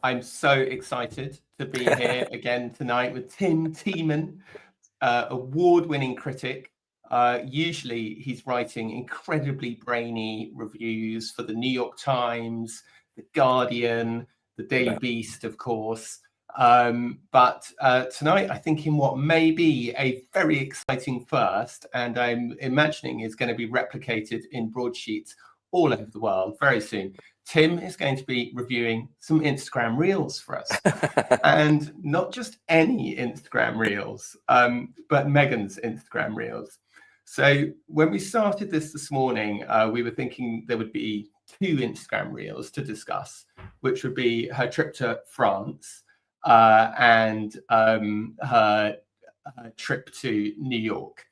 I'm so excited to be here again tonight with Tim Teeman, award-winning critic. Usually he's writing incredibly brainy reviews for the New York Times, the Guardian, the Daily Beast, of course. But tonight, I think in what may be a very exciting first, and I'm imagining is going to be replicated in broadsheets all over the world very soon. Tim is going to be reviewing some Instagram Reels for us. And not just any Instagram Reels, but Meghan's Instagram Reels. So when we started this morning, we were thinking there would be 2 Instagram Reels to discuss, which would be her trip to France and her trip to New York.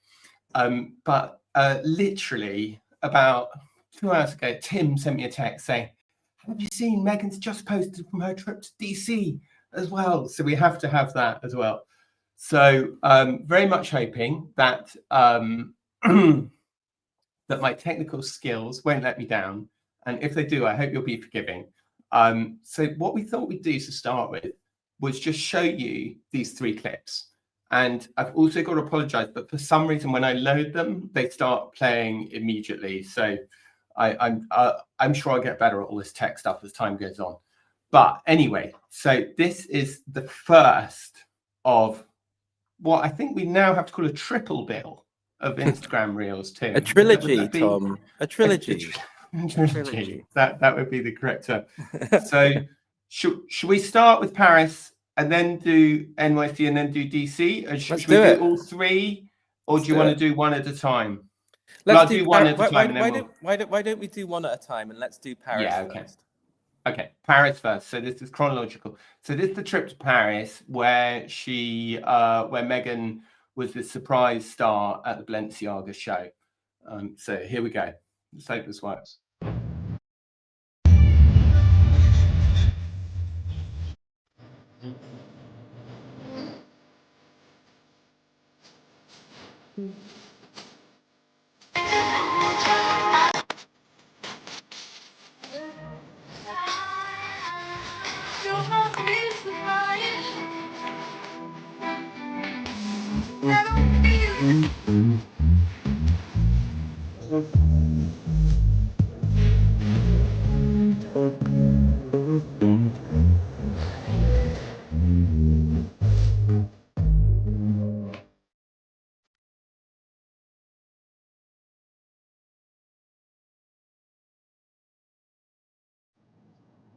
But literally about 2 hours ago, Tim sent me a text saying, have you seen Meghan's just posted from her trip to DC as well? So we have to have that as well. So very much hoping that that my technical skills won't let me down. And if they do, I hope you'll be forgiving. So what we thought we'd do to start with was just show you these 3 clips. And I've also got to apologize, but for some reason, when I load them, they start playing immediately. So I'm sure I'll get better at all this tech stuff as time goes on. But anyway, so this is the first of what I think we now have to call a triple bill of Instagram Reels, Tim. A trilogy, Tom. A trilogy. A trilogy. That would be the correct term. So should we start with Paris and then do NYC and then do DC? Or should we do all 3? Or do you want to do one at a time? Let's do one at a time. Why don't we do one at a time, and let's do Paris first. Okay, Paris first. So this is chronological. So this is the trip to Paris where where Meghan was the surprise star at the Balenciaga show. So here we go. Let's hope this works.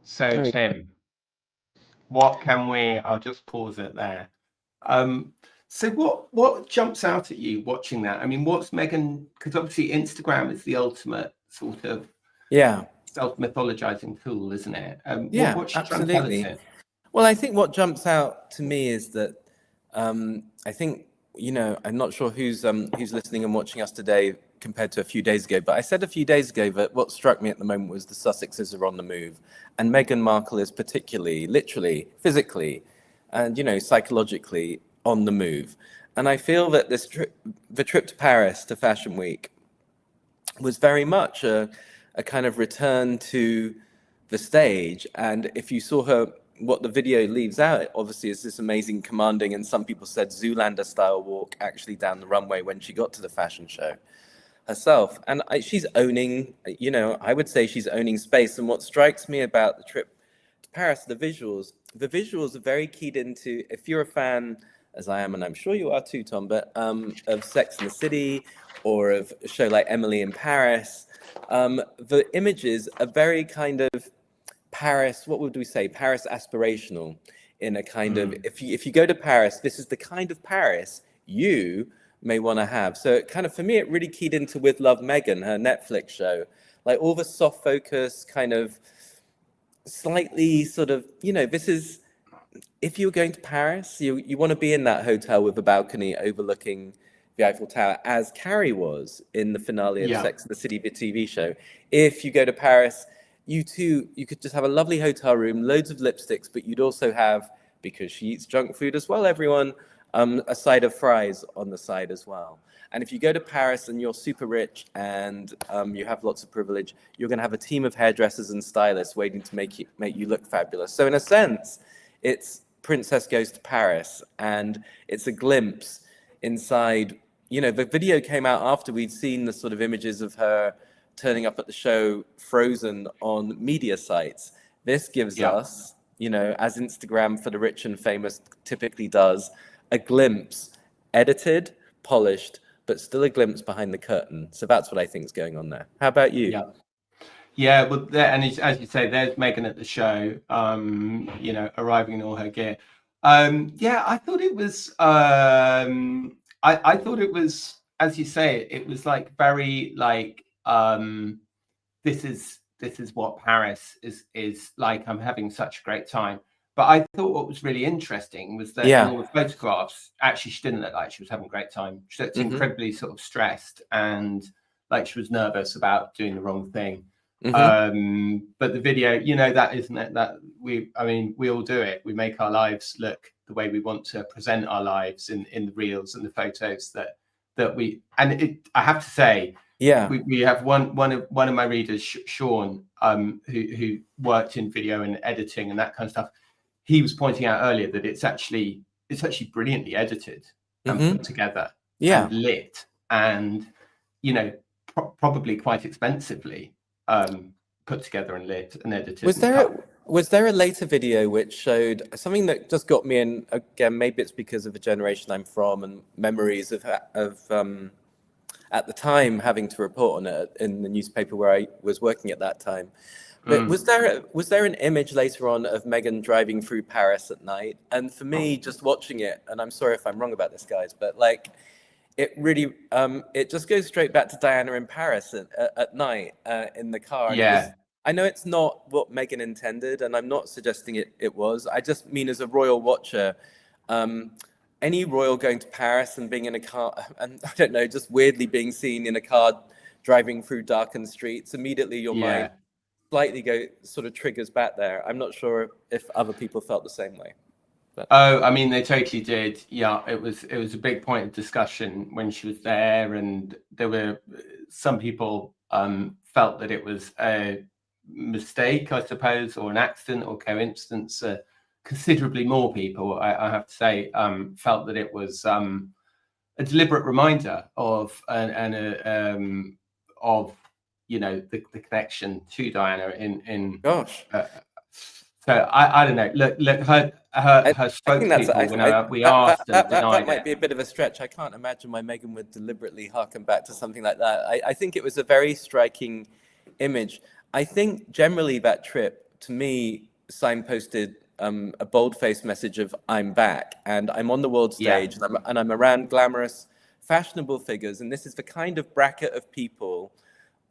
So Tim, what can I'll just pause it there. So what jumps out at you watching that? I mean, what's Meghan, because obviously Instagram is the ultimate sort of self-mythologizing tool, isn't it? What's absolutely. Well, I think what jumps out to me is that I think, I'm not sure who's listening and watching us today compared to a few days ago, but I said a few days ago that what struck me at the moment was the Sussexes are on the move, and Meghan Markle is particularly, literally, physically, and psychologically on the move. And I feel that the trip to Paris to Fashion Week was very much a kind of return to the stage. And if you saw her, what the video leaves out, obviously, is this amazing, commanding, and some people said Zoolander-style walk actually down the runway when she got to the fashion show herself. And she's owning, I would say she's owning space. And what strikes me about the trip to Paris, the visuals are very keyed into, if you're a fan, as I am, and I'm sure you are too, Tom, but of Sex and the City or of a show like Emily in Paris, the images are very kind of Paris, what would we say? Paris aspirational, in a kind of, if you go to Paris, this is the kind of Paris you may want to have. So it kind of, for me, it really keyed into With Love Meghan, her Netflix show, like all the soft focus, kind of slightly sort of, this is, if you're going to Paris, you want to be in that hotel with a balcony overlooking the Eiffel Tower, as Carrie was in the finale of Sex and the City, the TV show. If you go to Paris, you could just have a lovely hotel room, loads of lipsticks, but you'd also have, because she eats junk food as well, everyone, a side of fries on the side as well. And if you go to Paris and you're super rich and you have lots of privilege, you're going to have a team of hairdressers and stylists waiting to make you look fabulous. So in a sense, it's Princess Goes to Paris, and it's a glimpse inside. You know, the video came out after we'd seen the sort of images of her turning up at the show frozen on media sites. This gives us, you know, as Instagram for the rich and famous typically does, a glimpse, edited, polished, but still a glimpse behind the curtain. So that's what I think is going on there. How about you? Yeah, well, and as you say, there's Meghan at the show, you know, arriving in all her gear. Yeah, I thought it was, I thought it was, as you say, it was like very like, this is what Paris is like. I'm having such a great time. But I thought what was really interesting was that in all the photographs, actually, she didn't look like she was having a great time. She looked incredibly sort of stressed and like she was nervous about doing the wrong thing. But the video, you know, that isn't it, that I mean, we all do it. We make our lives look the way we want to present our lives in the reels and the photos that we, and I have to say, we have one of my readers, Sean, who worked in video and editing and that kind of stuff. He was pointing out earlier that it's actually brilliantly edited and put together and lit, and you know, probably quite expensively put together and lit and edited. Was there a later video which showed something that just got me in? Again, maybe it's because of the generation I'm from and memories of at the time having to report on it in the newspaper where I was working at that time. But was there an image later on of Meghan driving through Paris at night? And for me, just watching it, and I'm sorry if I'm wrong about this, guys, but like, it really, it just goes straight back to Diana in Paris at night in the car. And I know it's not what Meghan intended, and I'm not suggesting it was. I just mean as a royal watcher, any royal going to Paris and being in a car, and I don't know, just weirdly being seen in a car driving through darkened streets, immediately your mind slightly sort of triggers back there. I'm not sure if other people felt the same way. But. Oh, I mean, they totally did. Yeah, it was a big point of discussion when she was there, and there were some people felt that it was a mistake, I suppose, or an accident or coincidence. Considerably more people, I have to say, felt that it was a deliberate reminder of of, you know, the connection to Diana in gosh. So I don't know. Look, her spokespeople, when we asked and denied that might be a bit of a stretch. I can't imagine why Meghan would deliberately harken back to something like that. I think it was a very striking image. I think generally that trip, to me, signposted a bold-faced message of I'm back, and I'm on the world stage, and I'm around glamorous, fashionable figures, and this is the kind of bracket of people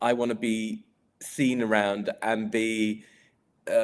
I want to be seen around and be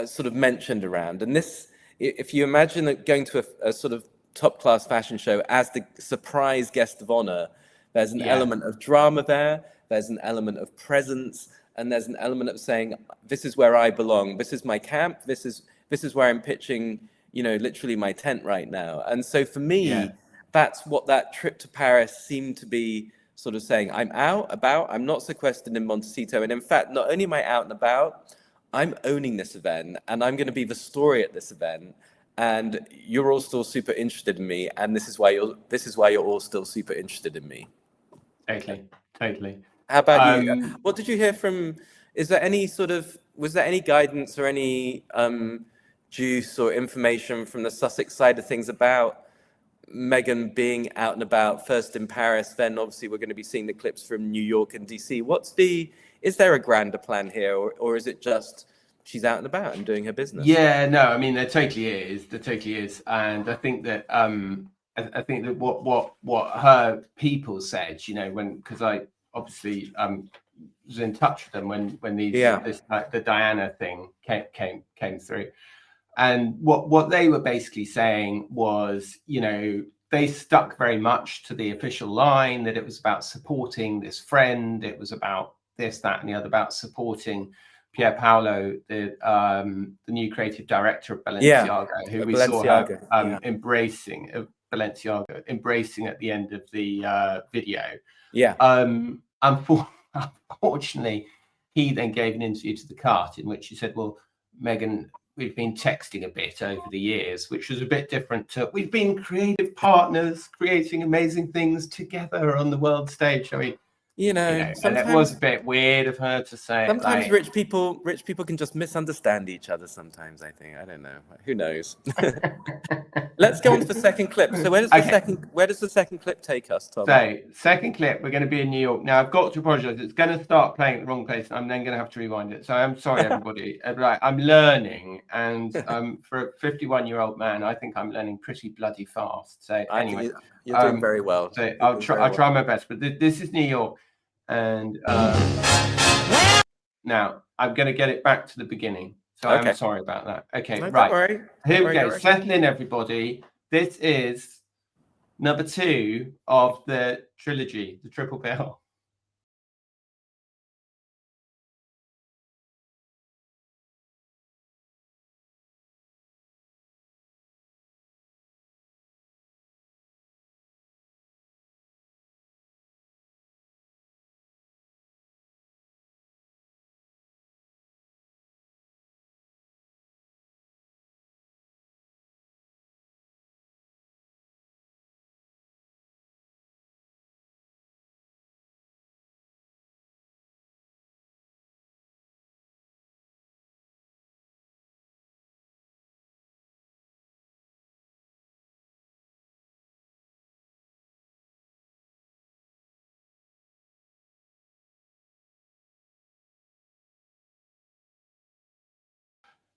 sort of mentioned around. And this, if you imagine going to a sort of top-class fashion show as the surprise guest of honor, there's an element of drama there, there's an element of presence, and there's an element of saying, this is where I belong, this is my camp, this is where I'm pitching, you know, literally my tent right now. And so for me, that's what that trip to Paris seemed to be sort of saying. I'm out about, I'm not sequestered in Montecito. And in fact, not only am I out and about, I'm owning this event, and I'm going to be the story at this event. And you're all still super interested in me, and this is why you're all still super interested in me. Totally. How about you? What did you hear from? Was there any guidance or any juice or information from the Sussex side of things about Meghan being out and about, first in Paris, then obviously we're going to be seeing the clips from New York and DC. Is there a grander plan here, or is it just she's out and about and doing her business? Yeah, no, I mean, there totally is. And I think that what her people said, you know, because I obviously was in touch with them when the Diana thing came through. And what they were basically saying was, you know, they stuck very much to the official line that it was about supporting this friend. It was about this, that, and the other, about supporting Pier Paolo, the new creative director of Balenciaga, who we saw her embracing Balenciaga embracing at the end of the video. Yeah. Unfortunately, he then gave an interview to The Cut in which he said, well, Meghan, we've been texting a bit over the years, which was a bit different to, we've been creative partners, creating amazing things together on the world stage. I mean, sometimes, and it was a bit weird of her to say. Sometimes rich people can just misunderstand each other. Sometimes I think, I don't know, who knows. Let's go on to the second clip. So where does the second clip take us, Tom? So second clip, we're going to be in New York. Now I've got to apologize. It's going to start playing at the wrong place. I'm then going to have to rewind it. So I'm sorry, everybody. Right, I'm learning, and for a 51-year-old man, I think I'm learning pretty bloody fast. So anyway, you're doing very well. So I'll try my best. But this is New York, and now I'm going to get it back to the beginning. So I'm sorry about that. Okay, no, right. Don't worry. Here we go. Settle in, everybody. This is number 2 of the trilogy, the triple bill.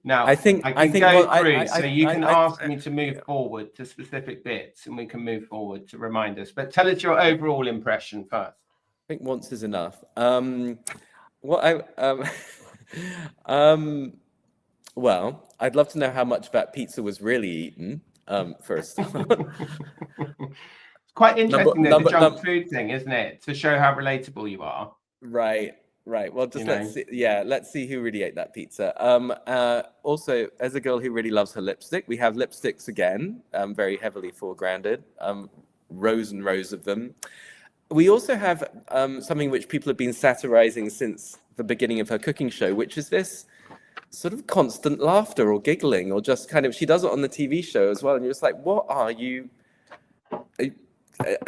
Now, I can go through, so you can ask me to move forward to specific bits, and we can move forward to remind us. But tell us your overall impression first. I think once is enough. Well, I'd love to know how much of that pizza was really eaten. First. It's quite interesting, the junk food thing, isn't it? To show how relatable you are. Right. Well, just let's see who really ate that pizza. Also, as a girl who really loves her lipstick, we have lipsticks again, very heavily foregrounded, rows and rows of them. We also have something which people have been satirizing since the beginning of her cooking show, which is this sort of constant laughter or giggling, or just kind of, she does it on the TV show as well, and you're just like, what are you?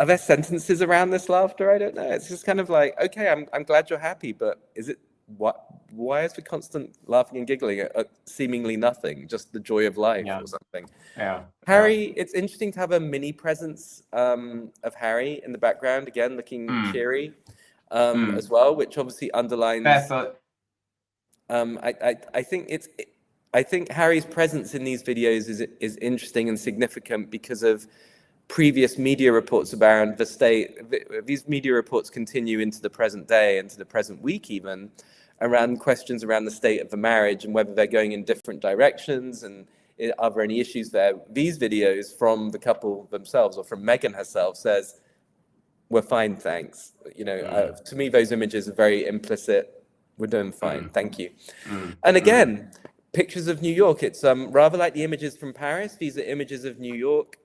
Are there sentences around this laughter? I don't know. It's just kind of like, okay, I'm glad you're happy, but is it what? Why is the constant laughing and giggling at seemingly nothing, just the joy of life or something? Yeah. Harry, it's interesting to have a mini presence of Harry in the background again, looking cheery as well, which obviously underlines. I think Harry's presence in these videos is interesting and significant because of previous media reports around the state. These media reports continue into the present day, into the present week even, around questions around the state of the marriage and whether they're going in different directions and are there any issues there. These videos from the couple themselves or from Meghan herself says, we're fine, thanks. To me, those images are very implicit. We're doing fine, thank you. And again, pictures of New York. It's rather like the images from Paris. These are images of New York,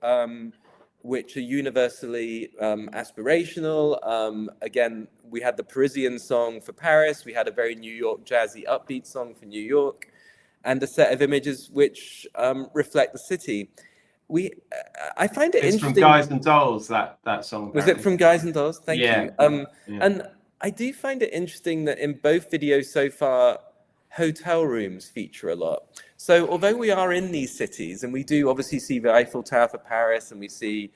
which are universally aspirational. Again, we had the Parisian song for Paris. We had a very New York jazzy upbeat song for New York, and a set of images which reflect the city. I find it interesting. It's from Guys and Dolls, that song. Was it from Guys and Dolls? Thank you. And I do find it interesting that in both videos so far, hotel rooms feature a lot. So although we are in these cities and we do obviously see the Eiffel Tower for Paris and we see,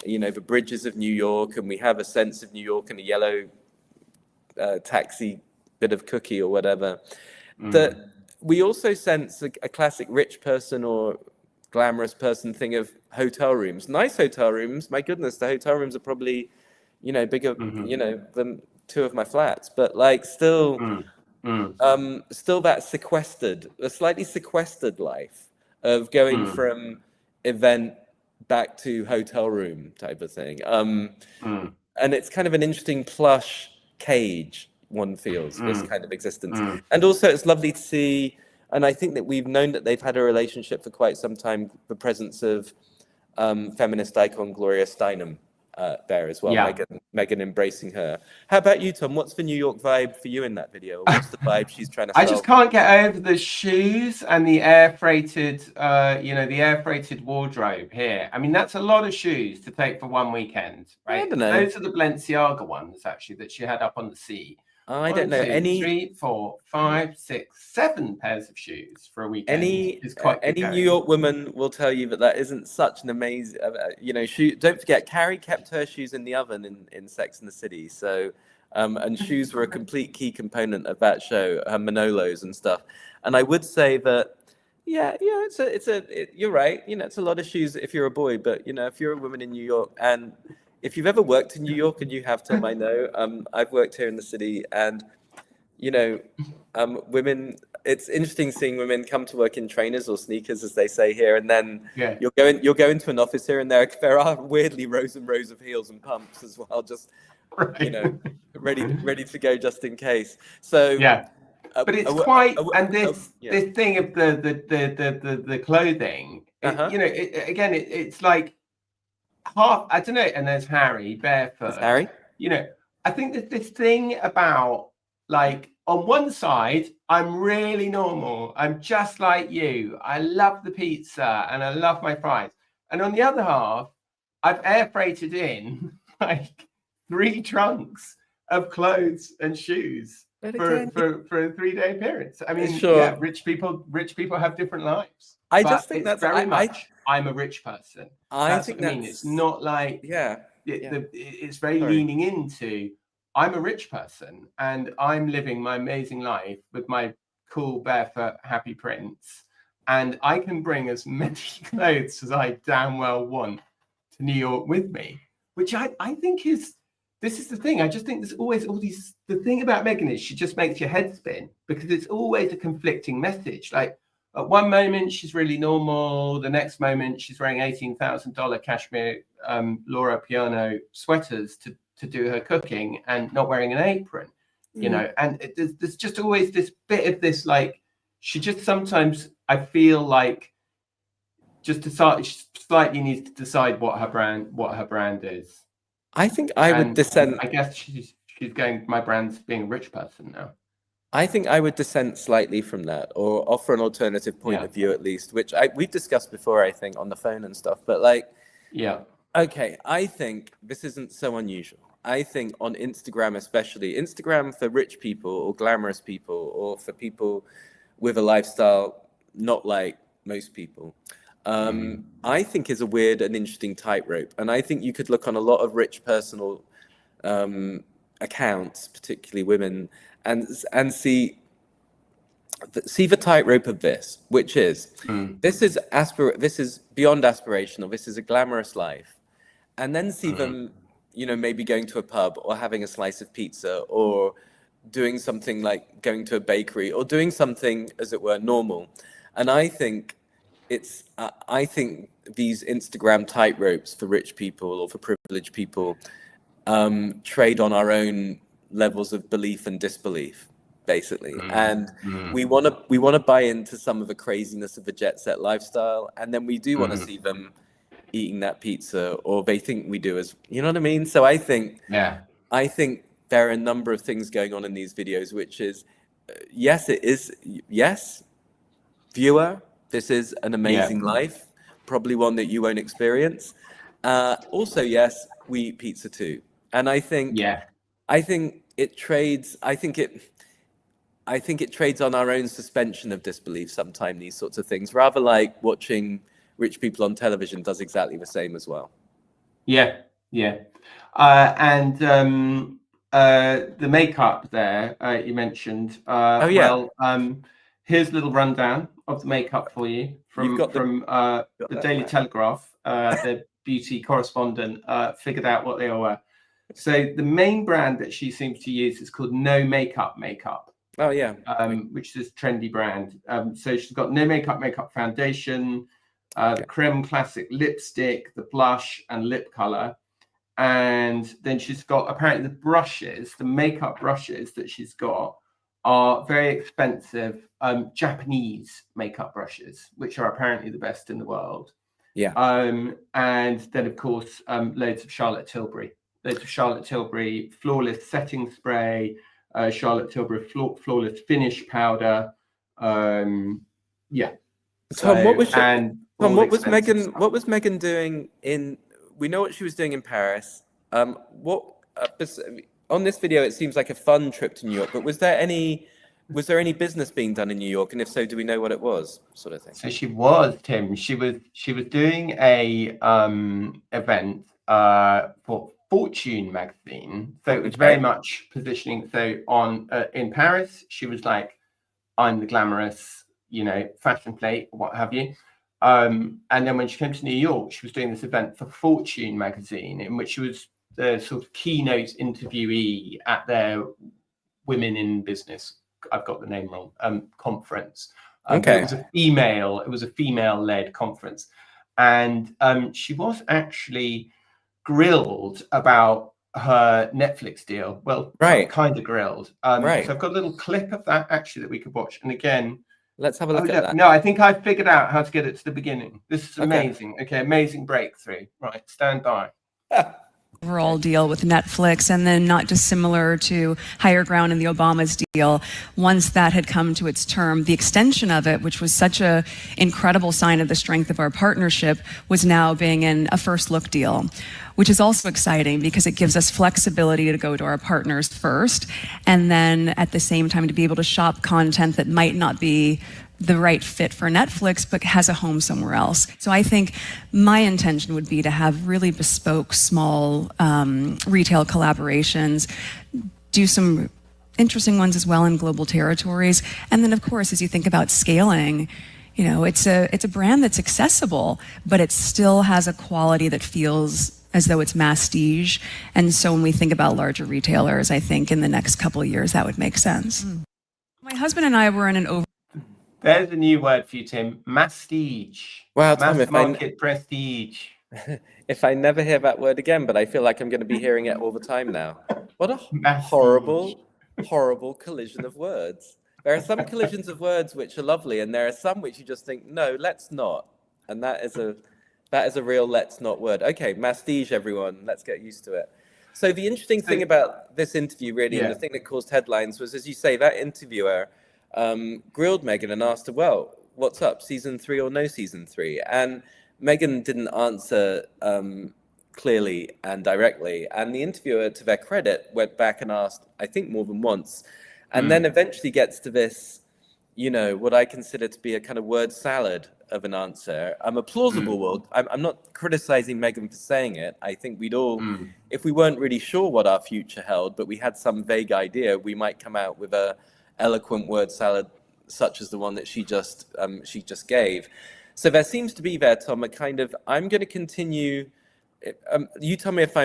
the bridges of New York, and we have a sense of New York and a yellow taxi bit of cookie or whatever, that we also sense a classic rich person or glamorous person thing of hotel rooms. Nice hotel rooms, my goodness, the hotel rooms are probably, bigger, than 2 of my flats, but still that a slightly sequestered life of going from event back to hotel room type of thing. And it's kind of an interesting plush cage, one feels, this kind of existence. And also it's lovely to see, and I think that we've known that they've had a relationship for quite some time, the presence of feminist icon Gloria Steinem there as well. Yeah. Meghan embracing her. How about you, Tom? What's the New York vibe for you in that video? What's the vibe she's trying to sell? I just can't get over the shoes and the air freighted, the air freighted wardrobe here. I mean, that's a lot of shoes to take for one weekend, right? I don't know. Those are the Balenciaga ones, actually, that she had up on the sea. I don't know. 3, 4, 5, 6, 7 pairs of shoes for a weekend. Any New York woman will tell you that isn't such an amazing, shoe. Don't forget, Carrie kept her shoes in the oven in Sex and the City. So, and shoes were a complete key component of that show, her Manolos and stuff. And I would say that, you're right. It's a lot of shoes if you're a boy, but if you're a woman in New York, and if you've ever worked in New York, and you have, Tom, I know, I've worked here in the city, and women, it's interesting seeing women come to work in trainers or sneakers, as they say here, and then you'll go into an office here, and there are weirdly rows and rows of heels and pumps as well, just ready to go just in case. So but it's quite, and this thing of the clothing, it's like half, I don't know, and there's Harry barefoot. It's Harry. I think that this thing about, like, on one side, I'm really normal. I'm just like you. I love the pizza and I love my fries. And on the other half, I've air freighted in like 3 trunks of clothes and shoes for a 3-day appearance. I mean, rich people have different lives. I just think that's very much. I'm a rich person. I think what I mean. It's not like it's very leaning into, I'm a rich person and I'm living my amazing life with my cool barefoot happy prince, and I can bring as many clothes as I damn well want to New York with me, which I think this is the thing. I just think there's always all these, the thing about Meghan is she just makes your head spin, because it's always a conflicting message. Like, at one moment she's really normal, the next moment she's wearing $18,000 cashmere Laura Piano sweaters to do her cooking and not wearing an apron, and there's just always this bit of this, like, she just sometimes, I feel like, just slightly needs to decide what her brand is. I think I would dissent. I guess she's going, my brand's being a rich person now. I think I would dissent slightly from that, or offer an alternative point of view, at least, which we've discussed before, I think, on the phone and stuff. But okay, I think this isn't so unusual. I think on Instagram, especially, Instagram for rich people or glamorous people, or for people with a lifestyle not like most people, I think is a weird and interesting tightrope. And I think you could look on a lot of rich personal accounts, particularly women, and see the tightrope of this, which is this is beyond aspirational. This is a glamorous life, and then see them, maybe going to a pub or having a slice of pizza, or doing something like going to a bakery, or doing something, as it were, normal. And I think these Instagram tightropes for rich people or for privileged people trade on our own levels of belief and disbelief, basically. And we want to buy into some of the craziness of the jet set lifestyle, and then we do want to see them eating that pizza, or they think we do, as you know what I mean. So I think there are a number of things going on in these videos, which is yes, viewer, this is an amazing life, probably one that you won't experience. Also, yes, we eat pizza too. And I think it trades. I think it trades on our own suspension of disbelief sometimes, these sorts of things, rather like watching rich people on television does exactly the same as well. And the makeup there, you mentioned. Here's a little rundown of the makeup for you from the Daily Telegraph. The beauty correspondent figured out what they all were. So the main brand that she seems to use is called No Makeup Makeup. Oh yeah. Which is a trendy brand. So she's got No Makeup foundation, the creme classic lipstick, the blush and lip color. And then she's got, apparently, the makeup brushes that she's got are very expensive Japanese makeup brushes, which are apparently the best in the world. Yeah. And then, of course, loads of Charlotte Tilbury, flawless setting spray, Charlotte Tilbury flawless finish powder. Yeah. Tom, what was Meghan? What was Meghan doing in? We know what she was doing in Paris. What on this video? It seems like a fun trip to New York. But was there any business being done in New York? And if so, do we know what it was? Sort of thing. So she was, Tim. She was doing a event for Fortune magazine. So it was very much positioning. So on in Paris, she was like, I'm the glamorous, fashion plate, what have you. And then when she came to New York, she was doing this event for Fortune magazine, in which she was the sort of keynote interviewee at their Women in Business, I've got the name wrong, conference. But it was a female-led conference. And she was actually grilled about her Netflix deal. Well, kind of grilled. So I've got a little clip of that actually that we could watch. And again, let's have a look at that. No, I think I figured out how to get it to the beginning. This is amazing. Okay, amazing breakthrough. Right, stand by. Overall deal with Netflix, and then not dissimilar to Higher Ground and the Obamas deal. Once that had come to its term, the extension of it, which was such a incredible sign of the strength of our partnership, was now being in a first look deal, which is also exciting because it gives us flexibility to go to our partners first, and then at the same time to be able to shop content that might not be the right fit for Netflix, but has a home somewhere else. So I think my intention would be to have really bespoke, small retail collaborations, do some interesting ones as well in global territories. And then, of course, as you think about scaling, it's a brand that's accessible, but it still has a quality that feels as though it's masstige. And so when we think about larger retailers, I think in the next couple of years, that would make sense. My husband and I were in an There's a new word for you, Tim. Mastige. Wow, Tom, mass market prestige. If I never hear that word again, but I feel like I'm going to be hearing it all the time now. What a horrible collision of words. There are some collisions of words which are lovely, and there are some which you just think, no, let's not. And that is a real let's not word. Okay, mastige, everyone. Let's get used to it. So the interesting thing about this interview, really, and the thing that caused headlines was, as you say, that interviewer grilled Meghan and asked her, well, what's up, season 3 or no season 3? And Meghan didn't answer clearly and directly. And the interviewer, to their credit, went back and asked, I think more than once, and then eventually gets to this, what I consider to be a kind of word salad of an answer. A plausible word. I'm not criticizing Meghan for saying it. I think we'd all, if we weren't really sure what our future held, but we had some vague idea, we might come out with a eloquent word salad such as the one that she just gave. So there seems to be there, Tom, a kind of, I'm going to continue. You tell me if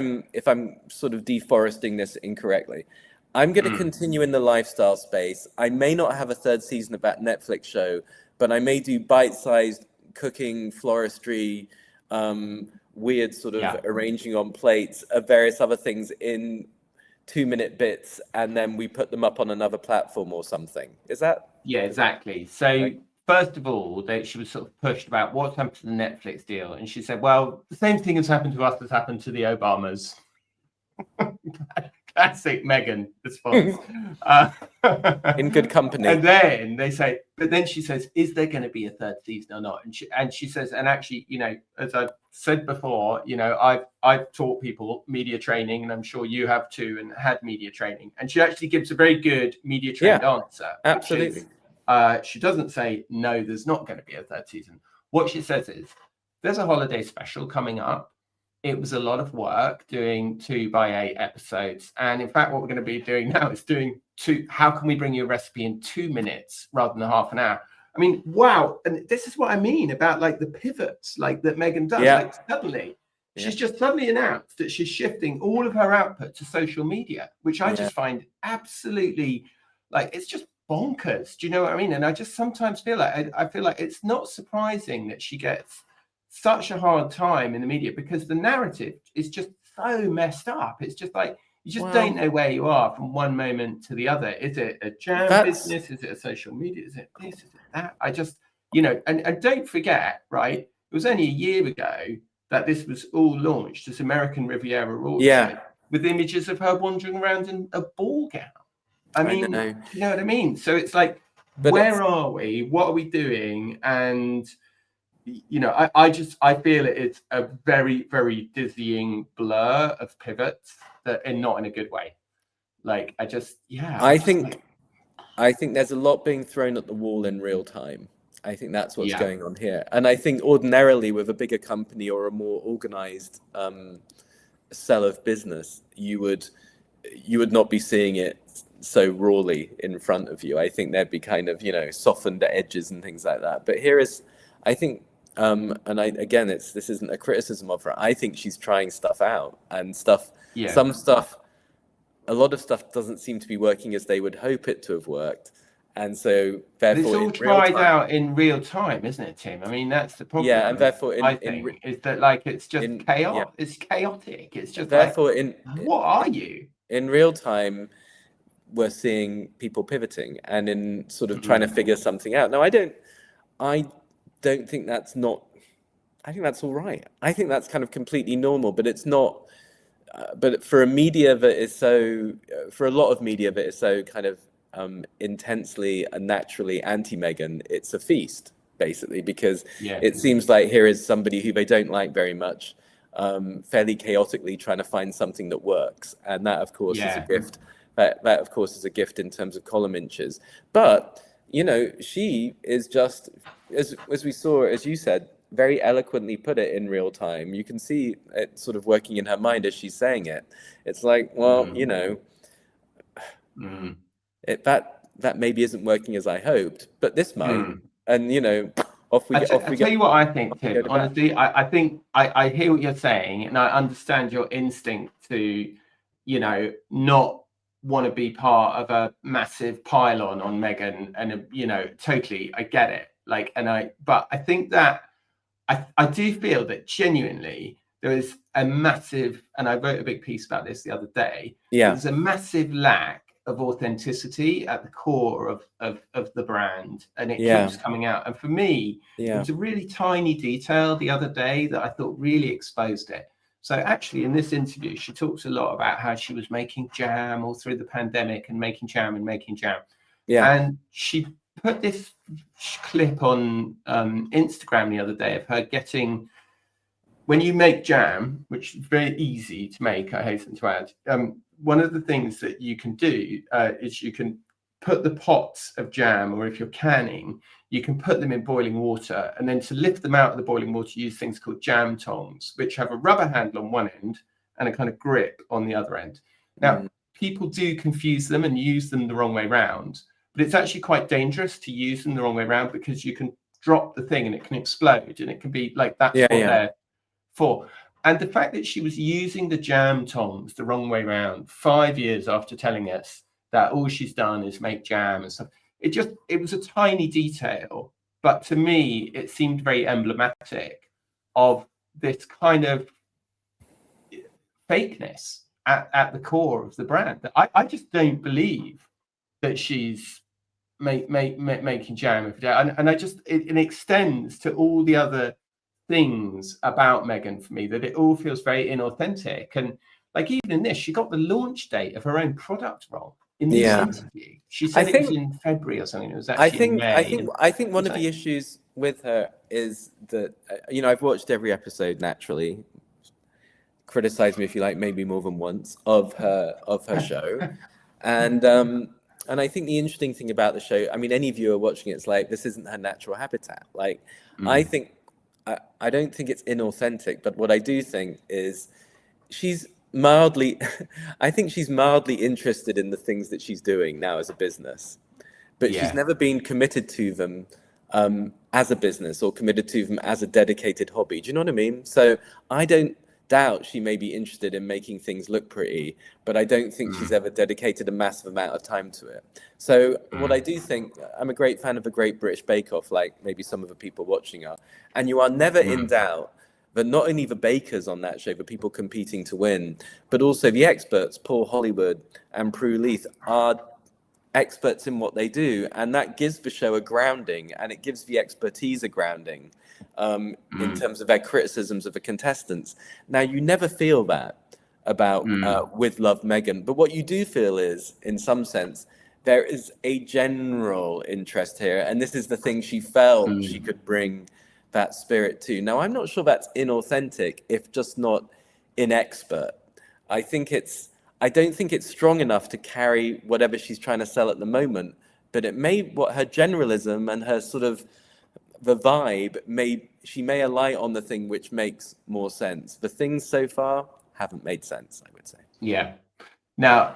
I'm sort of deforesting this incorrectly. I'm going to continue in the lifestyle space. I may not have a third season of that Netflix show, but I may do bite-sized cooking, floristry, weird sort of arranging on plates of various other things in 2-minute bits, and then we put them up on another platform or something. Is that? Yeah, exactly. So first of all, she was sort of pushed about what's happened to the Netflix deal. And she said, well, the same thing has happened to us as happened to the Obamas. Classic Meghan response. In good company. And then they say, but then she says, is there going to be a third season or not? And she says, and actually, as I've said before, I've taught people media training, and I'm sure you have too, and had media training. And she actually gives a very good media trained answer. Absolutely. She doesn't say, no, there's not going to be a third season. What she says is, there's a holiday special coming up. It was a lot of work doing 2x8 episodes. And in fact, what we're going to be doing now is how can we bring you a recipe in 2 minutes rather than half an hour? I mean, wow. And this is what I mean about like the pivots like that Meghan does. Like suddenly, she's just suddenly announced that she's shifting all of her output to social media, which I just find absolutely like, it's just bonkers. Do you know what I mean? And I just sometimes feel like, I feel like it's not surprising that she gets such a hard time in the media, because the narrative is just so messed up. It's just like, you just don't know where you are from one moment to the other. Is it a jam business? Is it a social media? Is it this? Is it that? I just, and don't forget, right? it was only a year ago that this was all launched as American Riviera Roadshow, Yeah. with images of her wandering around in a ball gown. I mean, know. you know what I mean? So it's like, But where are we? What are we doing? And you know, I feel it's a very, very dizzying blur of pivots that, and not in a good way. Like, I think there's a lot being thrown at the wall in real time. I think that's what's Yeah. going on here. And I think ordinarily with a bigger company or a more organized sell of business, you would not be seeing it so rawly in front of you. I think there'd be kind of, you know, softened edges and things like that. But here is, I think, this isn't a criticism of her. I think she's trying stuff out, and some stuff, a lot of stuff doesn't seem to be working as they would hope it to have worked. And so therefore, it's all tried out in real time, isn't it, Tim? I mean, that's the problem. Yeah, and therefore is that, like, it's just chaos. Yeah. It's chaotic. It's just therefore what are you? In real time, we're seeing people pivoting and in sort of trying to figure something out. Now, I don't think that's not. I think that's all right. I think that's kind of completely normal, but it's not. But for a media that is so, for a lot of media that is so kind of intensely and naturally anti-Meghan, it's a feast, basically, because it seems like here is somebody who they don't like very much, fairly chaotically trying to find something that works. And that, of course, is a gift. That, of course, is a gift in terms of column inches. But, you know, she is just, as we saw, as you said, very eloquently put it in real time. You can see it sort of working in her mind as she's saying it. It's like, well, you know, that maybe isn't working as I hoped, but this might. And, you know, off we go. I'll tell you what I think, Tim. Honestly, I think I hear what you're saying, and I understand your instinct to, you know, not want to be part of a massive pile-on Meghan, and you know, totally, I get it. Like, but I think that I do feel that genuinely there is a massive, and I wrote a big piece about this the other day. There's a massive lack of authenticity at the core of the brand, and it keeps coming out. And for me, it was a really tiny detail the other day that I thought really exposed it. So actually, in this interview, she talks a lot about how she was making jam all through the pandemic and making jam. And she put this clip on Instagram the other day of her getting, when you make jam, which is very easy to make, I hasten to add, one of the things that you can do is you can put the pots of jam, or if you're canning, you can put them in boiling water, and then to lift them out of the boiling water, use things called jam tongs, which have a rubber handle on one end and a kind of grip on the other end. Now, people do confuse them and use them the wrong way round, but it's actually quite dangerous to use them the wrong way around, because you can drop the thing and it can explode, and it can be like, that's what they're for. And the fact that she was using the jam tongs the wrong way around 5 years after telling us that all she's done is make jam and stuff, it was a tiny detail, but to me it seemed very emblematic of this kind of fakeness at the core of the brand. I just don't believe that she's making jam every day, and it extends to all the other things about Meghan for me, that it all feels very inauthentic. And like, even in this, she got the launch date of her own product wrong in this interview. She said it was in February or something. It was actually in May. I think one of the issues with her is that, you know, I've watched every episode, naturally. Criticize me if you like, maybe more than once, of her show. And I think the interesting thing about the show, I mean, any viewer watching it's like, this isn't her natural habitat. Like, I don't think it's inauthentic, but what I do think is she's mildly interested in the things that she's doing now as a business, but she's never been committed to them as a business, or committed to them as a dedicated hobby. Do you know what I mean? So I don't doubt she may be interested in making things look pretty, but I don't think she's ever dedicated a massive amount of time to it. So what I do think, I'm a great fan of the Great British Bake Off, like maybe some of the people watching are, and you are never in doubt that not only the bakers on that show, the people competing to win, but also the experts, Paul Hollywood and Prue Leith, are experts in what they do, and that gives the show a grounding, and it gives the expertise a grounding in terms of their criticisms of the contestants. Now, you never feel that about With Love Meghan, but what you do feel is, in some sense, there is a general interest here, and this is the thing she felt she could bring that spirit to. Now, I'm not sure that's inauthentic, if just not inexpert. I don't think it's strong enough to carry whatever she's trying to sell at the moment, but it may, what her generalism and her sort of the vibe she may alight on the thing which makes more sense. The things so far haven't made sense, I would say. Yeah. Now,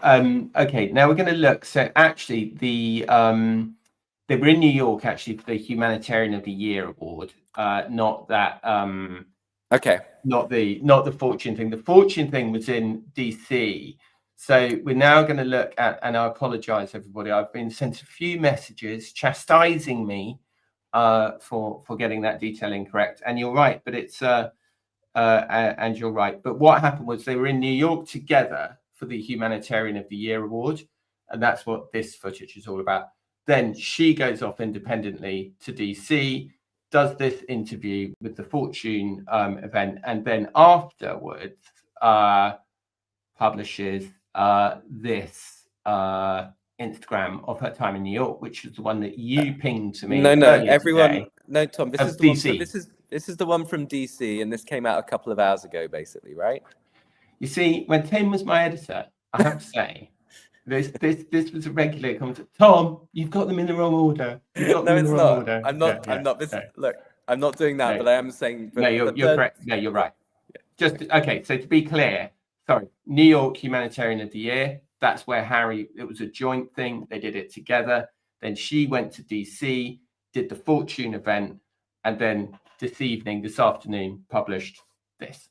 okay. Now we're going to look. So actually, they were in New York actually for the Humanitarian of the Year award. Not that. Okay. Not the Fortune thing. The Fortune thing was in DC. So we're now going to look at, and I apologize, everybody. I've been sent a few messages chastising me for getting that detail incorrect. And you're right, but it's and you're right. But what happened was they were in New York together for the Humanitarian of the Year award, and that's what this footage is all about. Then she goes off independently to DC, does this interview with the Fortune event, and then afterwards publishes this Instagram of her time in New York, which is the one that you pinged to me. No, everyone. Today. No, Tom. This is the DC. One. So this is the one from DC, and this came out a couple of hours ago, basically, right? You see, when Tim was my editor, I have to say, this was a regular comment. Tom, you've got them in the wrong order. No, it's not. Order. I'm not. I'm not. Look, I'm not doing that, but I am saying. No, you're correct. No, you're right. Yeah. Just okay. So to be clear, sorry, New York Humanitarian of the Year. That's where Harry. It was a joint thing. They did it together. Then she went to DC, did the Fortune event, and then this afternoon, published this.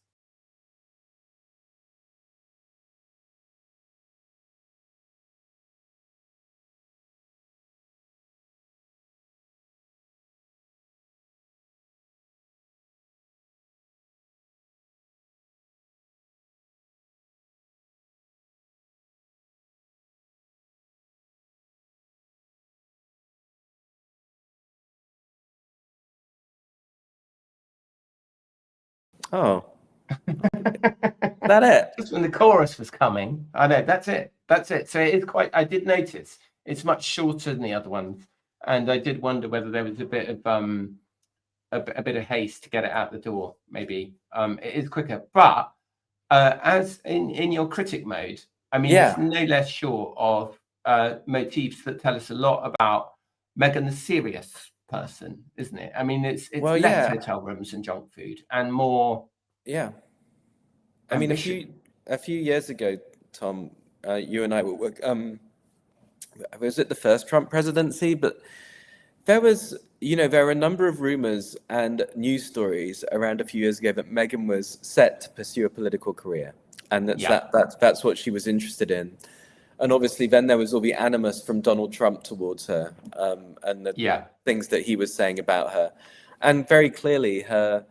Oh, that it? Just when the chorus was coming, I know that's it. So it is quite. I did notice it's much shorter than the other ones, and I did wonder whether there was a bit of a bit of haste to get it out the door. Maybe it is quicker, but as in your critic mode, I mean, it's no less short of motifs that tell us a lot about Meghan, the serious person, isn't it? I mean, it's less hotel rooms and junk food and more. Yeah. I mean, a few years ago, Tom, you and I were was it the first Trump presidency? But there was, there were a number of rumors and news stories around a few years ago that Meghan was set to pursue a political career, and that's what she was interested in. And obviously, then there was all the animus from Donald Trump towards her, and the things that he was saying about her, and very clearly her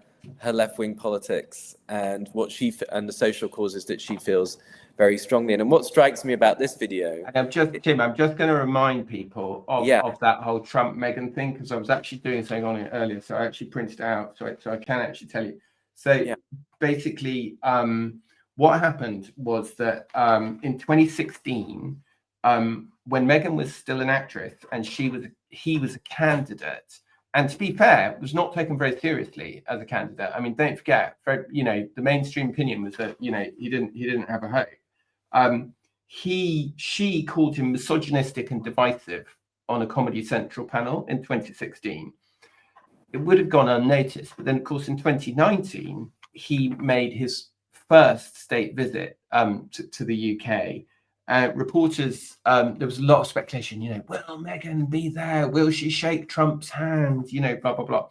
left-wing politics and and the social causes that she feels very strongly in. And what strikes me about this video, and I'm just going to remind people of that whole Trump Meghan thing, because I was actually doing something on it earlier, so I actually printed it out, so I can actually tell you. So basically, what happened was that in 2016, when Meghan was still an actress and he was a candidate, and to be fair, was not taken very seriously as a candidate. I mean, don't forget, the mainstream opinion was that he didn't have a home. She called him misogynistic and divisive on a Comedy Central panel in 2016. It would have gone unnoticed, but then of course in 2019 he made his first state visit to the UK. Reporters, there was a lot of speculation, will Meghan be there? Will she shake Trump's hand? Blah, blah, blah.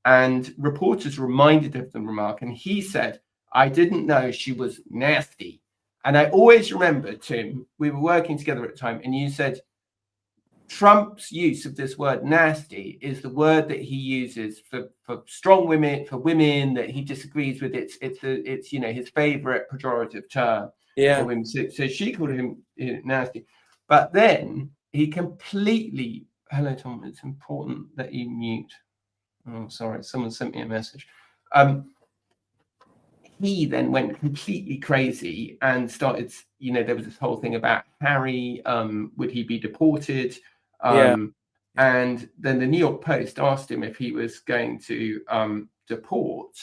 And reporters reminded of the remark, and he said, I didn't know she was nasty. And I always remember, Tim, we were working together at the time, and you said, Trump's use of this word nasty is the word that he uses for strong women, for women that he disagrees with. It's his favorite pejorative term. Yeah. For women. So she called him nasty, but then he completely. Hello, Tom. It's important that you mute. Oh, sorry, someone sent me a message. He then went completely crazy and started, there was this whole thing about Harry, would he be deported? And then the New York Post asked him if he was going to deport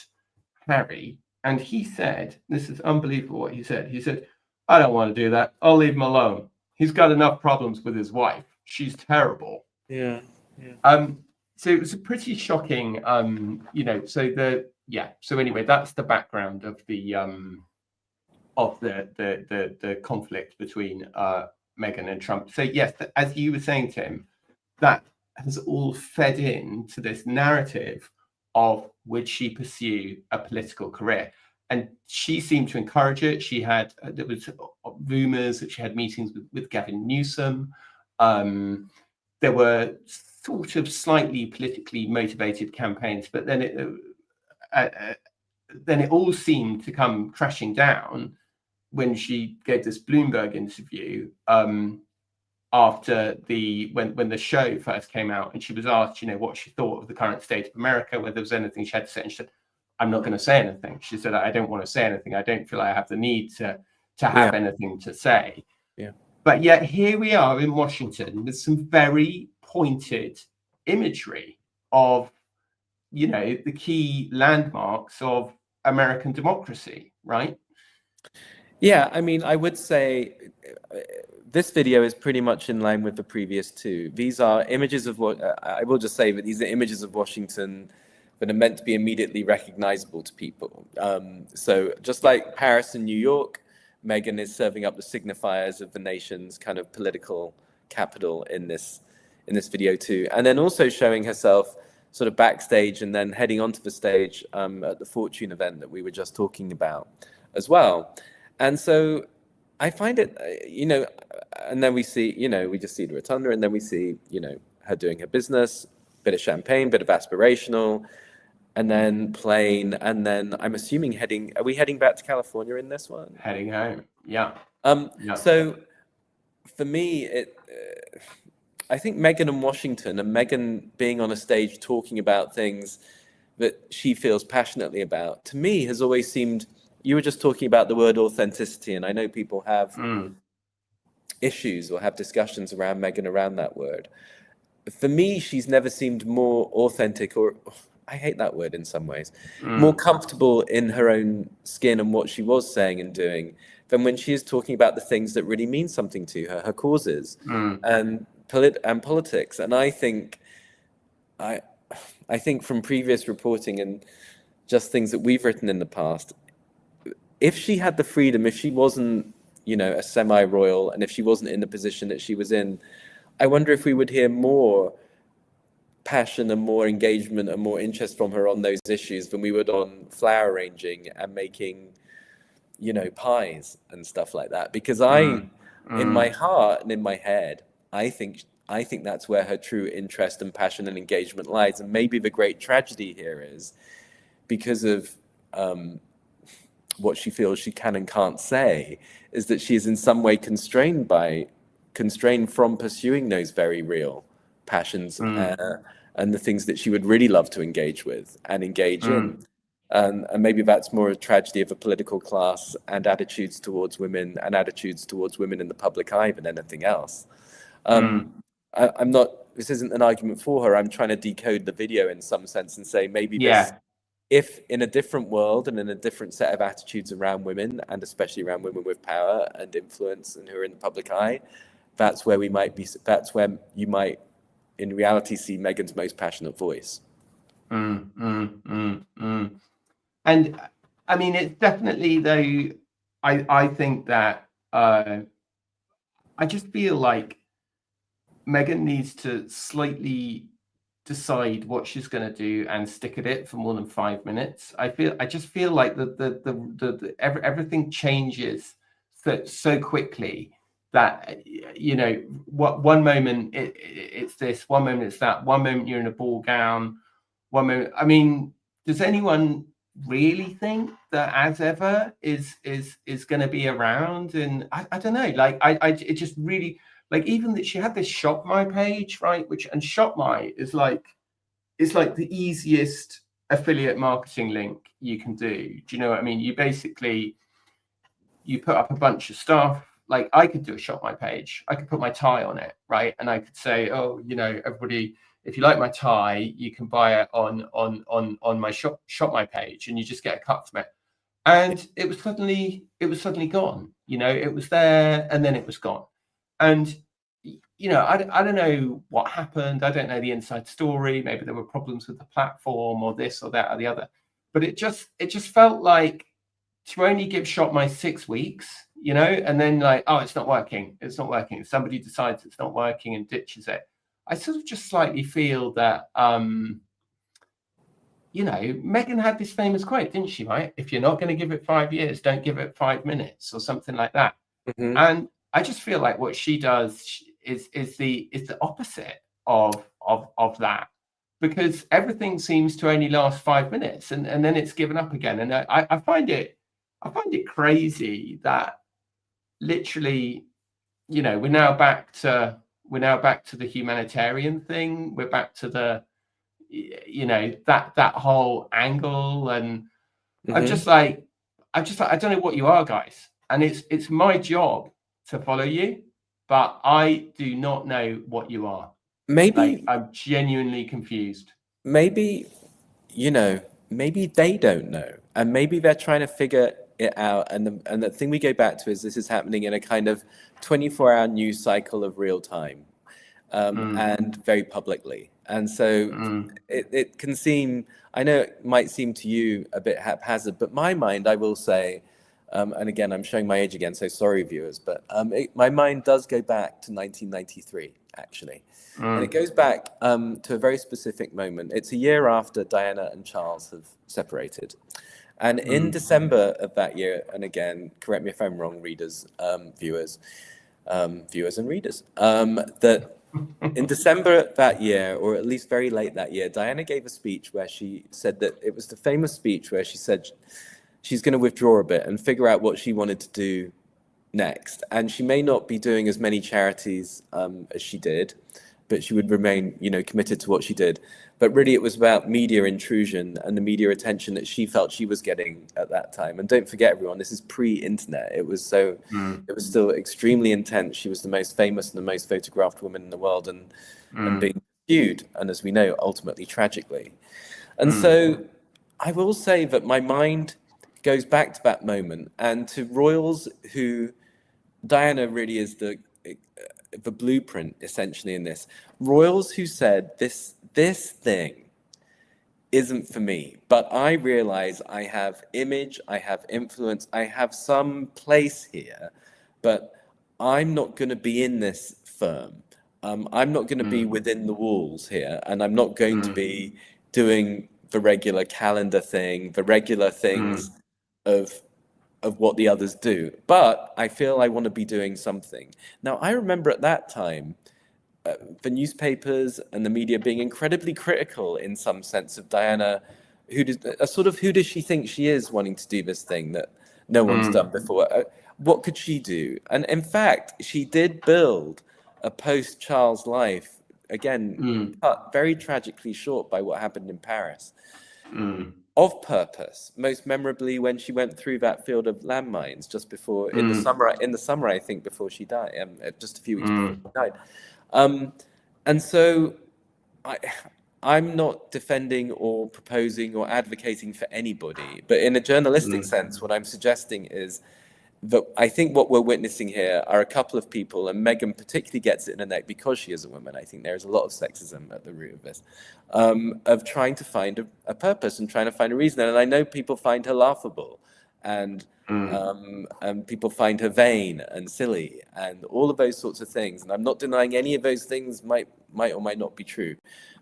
Harry. And he said, this is unbelievable what he said. He said, I don't want to do that. I'll leave him alone. He's got enough problems with his wife. She's terrible. Yeah. So it was a pretty shocking, so anyway, that's the background of the conflict between Meghan and Trump. So yes, as you were saying, Tim, that has all fed into this narrative of would she pursue a political career, and she seemed to encourage it. She had there was rumors that she had meetings with Gavin Newsom. There were sort of slightly politically motivated campaigns, but then it all seemed to come crashing down when she gave this Bloomberg interview after when the show first came out, and she was asked, what she thought of the current state of America, whether there was anything she had to say, and she said, "I'm not going to say anything." She said, "I don't want to say anything. I don't feel I have the need to have anything to say." Yeah. But yet here we are in Washington with some very pointed imagery of, the key landmarks of American democracy, right? Yeah, I mean, I would say this video is pretty much in line with the previous two. These are images of what I will just say that these are images of Washington that are meant to be immediately recognizable to people. So just like Paris and New York, Meghan is serving up the signifiers of the nation's kind of political capital in this video too, and then also showing herself sort of backstage and then heading onto the stage at the Fortune event that we were just talking about as well. And so I find it, and then we see, we just see the rotunda, and then we see, her doing her business, bit of champagne, bit of aspirational, and then plane, and then I'm assuming are we heading back to California in this one? Heading home, yeah. So for me, I think Meghan and Washington, and Meghan being on a stage talking about things that she feels passionately about, to me has always seemed, you were just talking about the word authenticity, and I know people have issues or have discussions around Meghan around that word. For me, she's never seemed more authentic, or I hate that word in some ways, more comfortable in her own skin and what she was saying and doing than when she is talking about the things that really mean something to her causes and politics. And I think from previous reporting and just things that we've written in the past, if she had the freedom, if she wasn't, a semi-royal, and if she wasn't in the position that she was in, I wonder if we would hear more passion and more engagement and more interest from her on those issues than we would on flower arranging and making, pies and stuff like that. Because in my heart and in my head, I think that's where her true interest and passion and engagement lies. And maybe the great tragedy here is because of what she feels she can and can't say, is that she is in some way constrained from pursuing those very real passions and the things that she would really love to engage with and engage in. And maybe that's more a tragedy of a political class and attitudes towards women in the public eye than anything else. I'm not, this isn't an argument for her. I'm trying to decode the video in some sense and say maybe if in a different world and in a different set of attitudes around women, and especially around women with power and influence and who are in the public eye, that's where you might in reality see Meghan's most passionate voice. And I mean, it's definitely, though, I think that I just feel like Meghan needs to slightly decide what she's going to do and stick at it for more than 5 minutes. I just feel like everything changes so quickly that one moment it's this, one moment it's that, one moment you're in a ball gown, one moment. I mean, does anyone really think that as ever is going to be around? And I don't know. Like it just really. Like even that she had this Shop My page, right? And Shop My is like it's like the easiest affiliate marketing link you can do. Do you know what I mean? You basically, you put up a bunch of stuff. Like I could do a Shop My page. I could put my tie on it, right? And I could say, oh, you know, everybody, if you like my tie, you can buy it on my shop My page, and you just get a cut from it. And it was suddenly gone. You know, it was there and then it was gone. And you know, I don't know what happened. I don't know the inside story. Maybe there were problems with the platform or this or that or the other. But it just felt like to only give Shop My 6 weeks, you know, and then like, oh, it's not working. It's not working. Somebody decides it's not working and ditches it. I sort of just slightly feel that, you know, Meghan had this famous quote, didn't she, right? If you're not going to give it 5 years, don't give it 5 minutes or something like that. Mm-hmm. And I just feel like what she does is the opposite of that, because everything seems to only last 5 minutes and then it's given up again. And I find it crazy that literally, you know, we're now back to the humanitarian thing. We're back to the, you know, that whole angle. And Mm-hmm. I'm just like, I don't know what you are, guys. And it's my job to follow you, but I do not know what you are. Maybe like, I'm genuinely confused. Maybe, you know, maybe they don't know, and maybe they're trying to figure it out. And the thing we go back to is this is happening in a kind of 24-hour news cycle of real time, and very publicly. And so it can seem, I know it might seem to you a bit haphazard, but my mind, I will say, and again, I'm showing my age again, so sorry, viewers, but my mind does go back to 1993, actually. And it goes back to a very specific moment. It's a year after Diana and Charles have separated. And in December of that year, and again, correct me if I'm wrong, readers, viewers and readers, that in December that year, or at least very late that year, Diana gave a speech where she said that it was the famous speech where she said she's going to withdraw a bit and figure out what she wanted to do next. And she may not be doing as many charities as she did, but she would remain, you know, committed to what she did. But really it was about media intrusion and the media attention that she felt she was getting at that time. And don't forget, everyone, this is pre-internet. It was so, it was still extremely intense. She was the most famous and the most photographed woman in the world, and being pursued, and as we know, ultimately tragically. And so I will say that my mind goes back to that moment and to royals who, Diana really is the blueprint essentially in this. Royals who said this thing isn't for me, but I realize I have image, I have influence, I have some place here, but I'm not going to be in this firm. I'm not going to be within the walls here, and I'm not going to be doing the regular calendar thing, the regular things of what the others do, but I feel I want to be doing something. Now, I remember at that time, the newspapers and the media being incredibly critical in some sense of Diana, who does she think she is, wanting to do this thing that no one's done before? What could she do? And in fact, she did build a post-Charles life, again, cut very tragically short by what happened in Paris. Of purpose, most memorably when she went through that field of landmines just before in the summer, I think, before she died, just a few weeks before she died. And so I'm not defending or proposing or advocating for anybody, but in a journalistic sense, what I'm suggesting is that I think what we're witnessing here are a couple of people, and Meghan particularly gets it in the neck because she is a woman. I think there is a lot of sexism at the root of this, of trying to find a purpose and trying to find a reason. And I know people find her laughable, and people find her vain and silly and all of those sorts of things. And I'm not denying any of those things might or might not be true.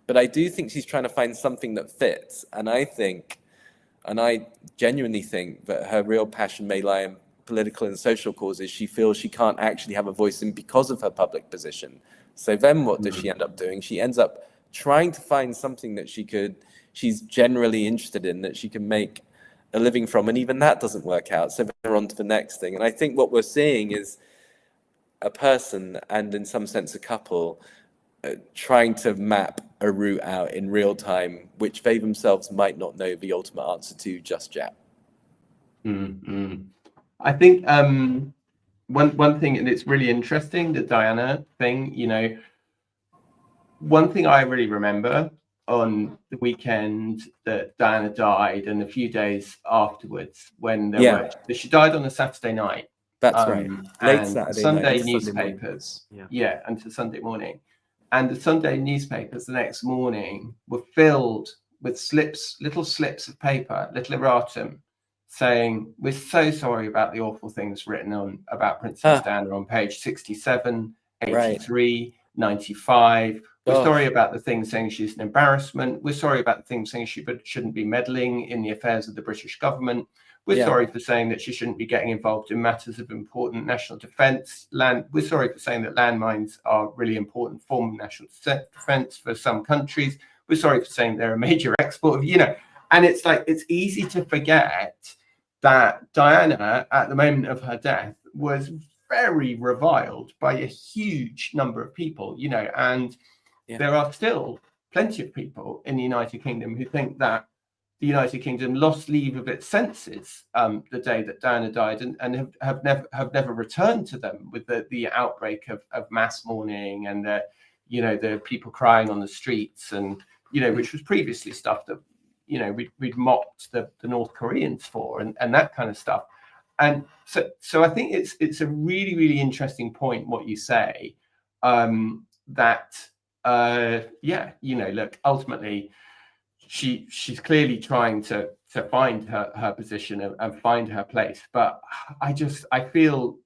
But I do think she's trying to find something that fits. And I genuinely think that her real passion may lie in political and social causes she feels she can't actually have a voice in because of her public position. So then what does she end up doing? She ends up trying to find something that she's generally interested in, that she can make a living from, and even that doesn't work out. So they're on to the next thing. And I think what we're seeing is a person, and in some sense a couple, trying to map a route out in real time, which they themselves might not know the ultimate answer to just yet. I think one thing, and it's really interesting, the Diana thing, you know, one thing I really remember on the weekend that Diana died and a few days afterwards, when there were, she died on a Saturday night. That's right. Late and Saturday Sunday night, newspapers, until Sunday morning. And the Sunday newspapers the next morning were filled with little slips of paper, little erratum, saying, we're so sorry about the awful things written about Princess Diana on page 67, 83, 95. We're sorry about the things saying she's an embarrassment. We're sorry about the things saying she shouldn't be meddling in the affairs of the British government. We're sorry for saying that she shouldn't be getting involved in matters of important national defence. We're sorry for saying that landmines are a really important form of national defence for some countries. We're sorry for saying they're a major export of, you know, and it's like, it's easy to forget that Diana, at the moment of her death, was very reviled by a huge number of people, you know, and there are still plenty of people in the United Kingdom who think that the United Kingdom lost leave of its senses the day that Diana died, and have never returned to them, with the outbreak of mass mourning and the people crying on the streets, and which was previously stuff that we'd mocked the North Koreans for, and that kind of stuff. And so I think it's a really, really interesting point what you say, that look, ultimately she's clearly trying to find her position and find her place. But I still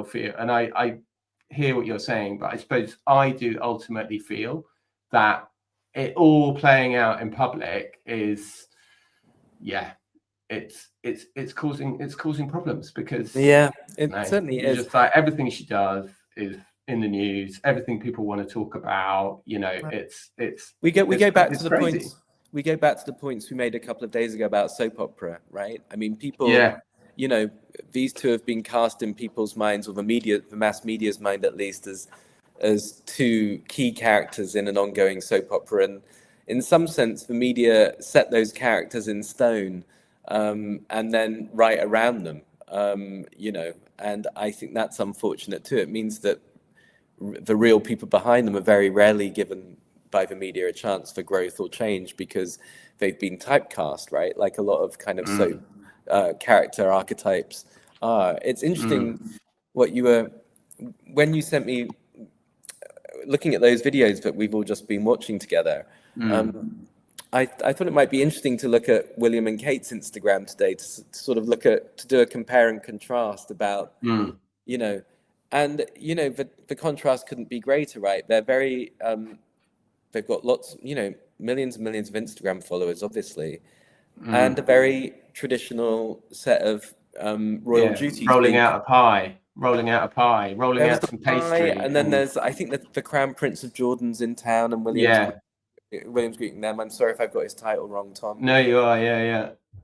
feel, and I hear what you're saying, but I suppose I do ultimately feel that it all playing out in public is, it's causing problems, because certainly is. Just like everything she does is in the news, everything people want to talk about, we go back to the points we made a couple of days ago about soap opera, right? I mean, people, these two have been cast in people's minds, or the mass media's mind at least, as two key characters in an ongoing soap opera, and in some sense the media set those characters in stone, and then write around them, and I think that's unfortunate too. It means that the real people behind them are very rarely given by the media a chance for growth or change, because they've been typecast, right? Like a lot of kind of soap character archetypes are. It's interesting what you were, when you sent me, looking at those videos that we've all just been watching together, I thought it might be interesting to look at William and Kate's Instagram today, to sort of to do a compare and contrast about, and the contrast couldn't be greater, right? They're very, they've got lots, millions and millions of Instagram followers, obviously, and a very traditional set of royal duties. Rolling out some pastry. And then there's, I think that the Crown Prince of Jordan's in town, and William's greeting them. I'm sorry if I've got his title wrong, Tom. No, you are,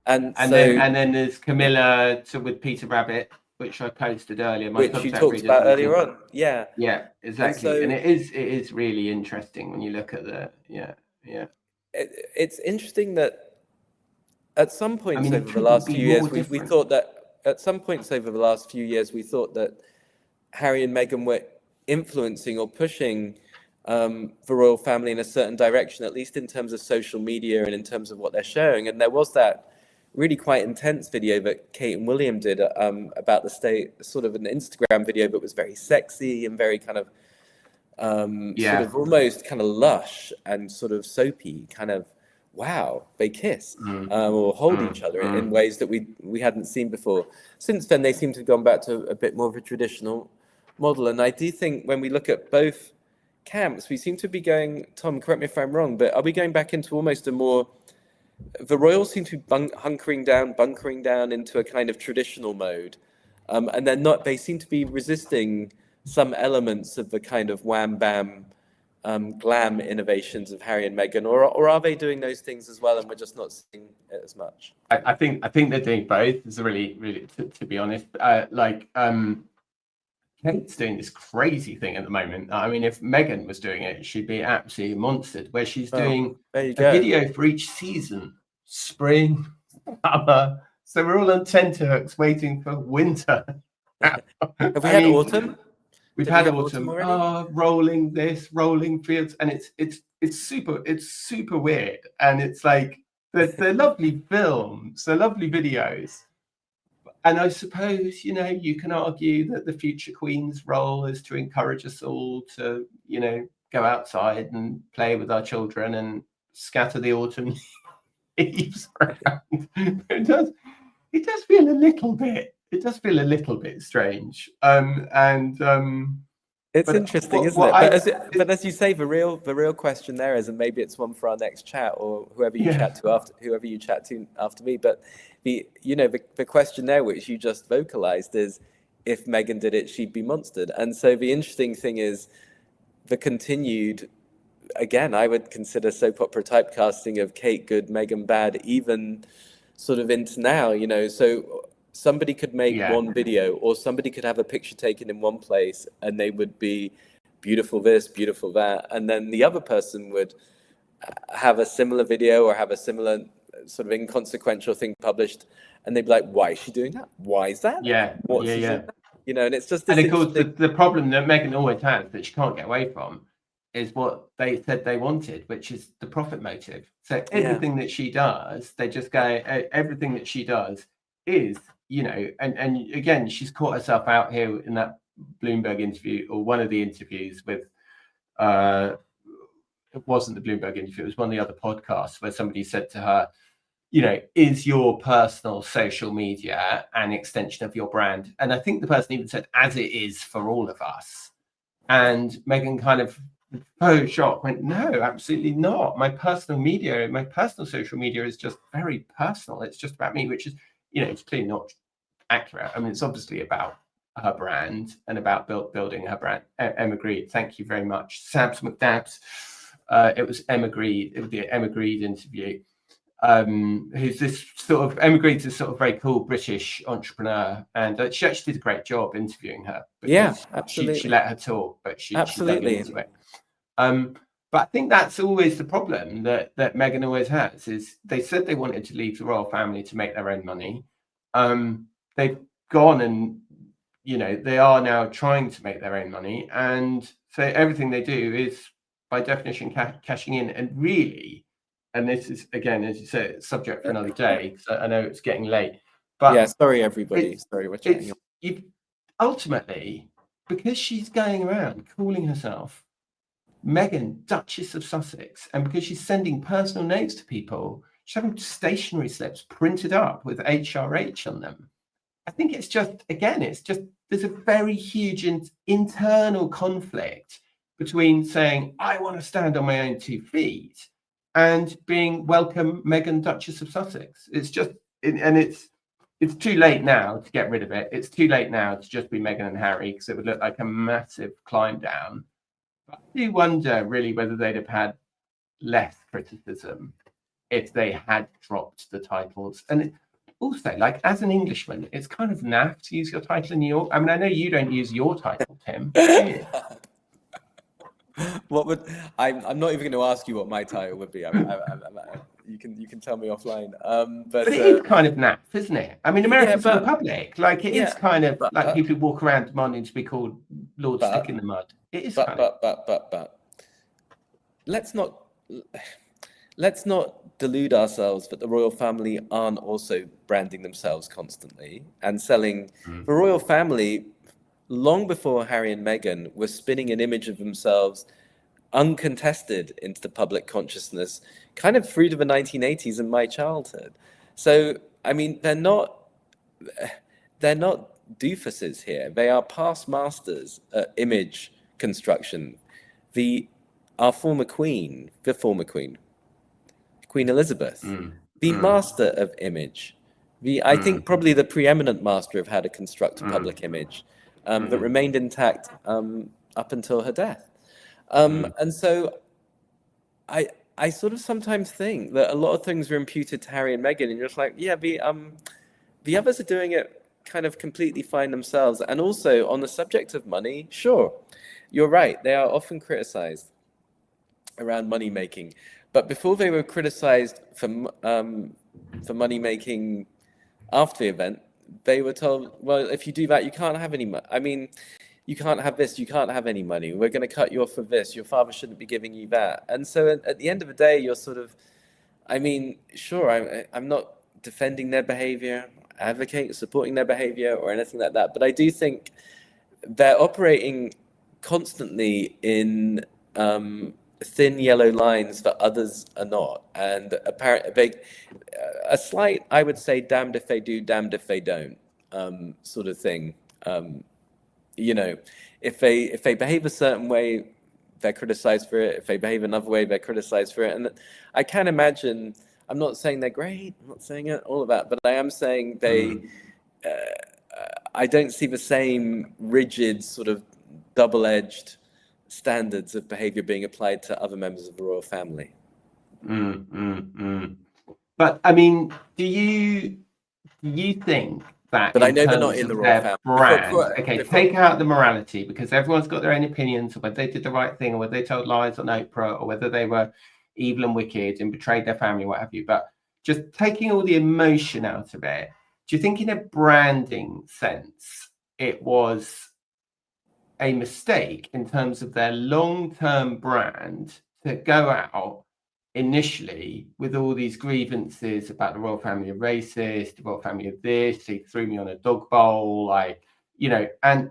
And then there's Camilla with Peter Rabbit, which I posted earlier. Which you talked about earlier on. Yeah, exactly. And it is really interesting when you look at the It's interesting that at some points over the last few years, we thought that Harry and Meghan were influencing or pushing the royal family in a certain direction, at least in terms of social media and in terms of what they're sharing. And there was that really quite intense video that Kate and William did about the state, sort of an Instagram video that was very sexy and very kind of sort of almost kind of lush and sort of soapy, kind of, wow, they kiss or hold each other in ways that we hadn't seen before. Since then, they seem to have gone back to a bit more of a traditional model. And I do think when we look at both camps, we seem to be going, Tom, correct me if I'm wrong, but are we going back into almost a more, the royals seem to be bunkering down into a kind of traditional mode, and they seem to be resisting some elements of the kind of wham bam glam innovations of Harry and Meghan, or are they doing those things as well and we're just not seeing it as much? I think they're doing both. It's really, really, to be honest, Kate's doing this crazy thing at the moment. I mean, if Meghan was doing it, she'd be absolutely monstered, where she's doing a video for each season, spring, summer. So we're all on tenterhooks waiting for winter. Have we had autumn? We've had autumn. Rolling this, rolling fields, and it's super weird. And it's like they're lovely films, they're lovely videos. And I suppose, you know, you can argue that the future Queen's role is to encourage us all to, you know, go outside and play with our children and scatter the autumn leaves around. It does feel a little bit. It does feel a little bit strange. It's interesting, isn't it? But as you say, the real question there is, and maybe it's one for our next chat, or whoever you chat to after me. But the question there, which you just vocalized, is if Meghan did it, she'd be monstered. And so the interesting thing is the continued, again, I would consider soap opera typecasting of Kate good, Meghan bad, even sort of into now. You know, so somebody could make one video, or somebody could have a picture taken in one place and they would be beautiful this, beautiful that. And then the other person would have a similar video or have a similar sort of inconsequential thing published. And they'd be like, why is she doing that? Why is that? What's she doing that? You know, and it's just this. And of course, the problem that Meghan always has that she can't get away from is what they said they wanted, which is the profit motive. So everything that she does, they just go, everything that she does is, you know, and again, she's caught herself out here in that Bloomberg interview, or one of the interviews with, it wasn't the Bloomberg interview, it was one of the other podcasts where somebody said to her, you know, is your personal social media an extension of your brand? And I think the person even said, as it is for all of us. And Meghan kind of, so shocked, went, no, absolutely not. My personal media, my personal social media is just very personal. It's just about me, which is, you know, it's clearly not accurate. I mean, it's obviously about her brand and about building her brand. Emma Greed, thank you very much. Sabs McDabs, it was Emma Greed, it was the Emma Greed interview. Who's this sort of, Emma Greed's this sort of very cool British entrepreneur, and she actually did a great job interviewing her. Absolutely. She let her talk, but she dug into it. But I think that's always the problem that Meghan always has, is they said they wanted to leave the royal family to make their own money. They've gone and, you know, they are now trying to make their own money. And so everything they do is by definition cashing in. And really, and this is, again, as you say, subject for another day, because I know it's getting late. But sorry, everybody. Sorry, we're chatting. Ultimately, because she's going around calling herself Meghan, Duchess of Sussex, and because she's sending personal notes to people, she's having stationery slips printed up with HRH on them. I think it's just, again, there's a very huge internal conflict between saying, I want to stand on my own 2 feet, and being welcome Meghan, Duchess of Sussex. It's just, and it's too late now to get rid of it. It's too late now to just be Meghan and Harry, because it would look like a massive climb down. I do wonder really whether they'd have had less criticism if they had dropped the titles. And also, like, as an Englishman, it's kind of naff to use your title in New York. I mean, I know you don't use your title, Tim. What would I'm not even going to ask you what my title would be. You can tell me offline. But it is kind of naff, isn't it? I mean, America's a republic. Like, it is kind of like people walk around demanding to be called Lord Stick in the Mud. It is. But let's not delude ourselves that the royal family aren't also branding themselves constantly and selling. The royal family, long before Harry and Meghan, were spinning an image of themselves uncontested into the public consciousness, kind of through to the 1980s and my childhood. So, I mean, they're not doofuses here. They are past masters at image construction. Our former queen, Queen Elizabeth, the master of image, I think probably the preeminent master of how to construct a public image, that remained intact up until her death. And so I sort of sometimes think that a lot of things are imputed to Harry and Meghan, and you're just like, the others are doing it kind of completely fine themselves. And also on the subject of money, sure, you're right. They are often criticized around money making, but before they were criticized for money making after the event, they were told, well, if you do that, you can't have any money. I mean, you can't have this, you can't have any money. We're going to cut you off for this. Your father shouldn't be giving you that. And so at the end of the day, you're sort of, I mean, sure, I'm not defending their behavior, advocating, supporting their behavior or anything like that. But I do think they're operating constantly in thin yellow lines that others are not. And apparently, a slight, I would say, damned if they do, damned if they don't sort of thing. You know, if they behave a certain way, they're criticized for it. If they behave another way, they're criticized for it. And I can imagine, I'm not saying they're great, I'm not saying all of that, but I am saying I don't see the same rigid sort of double-edged standards of behavior being applied to other members of the royal family. But I mean, do you think that? But I know they're not in the royal family. Brand, take out the morality, because everyone's got their own opinions of whether they did the right thing or whether they told lies on Oprah or whether they were evil and wicked and betrayed their family, what have you. But just taking all the emotion out of it, do you think in a branding sense it was a mistake in terms of their long-term brand to go out initially with all these grievances about the royal family are racist, the royal family of this, he threw me on a dog bowl, like, you know, and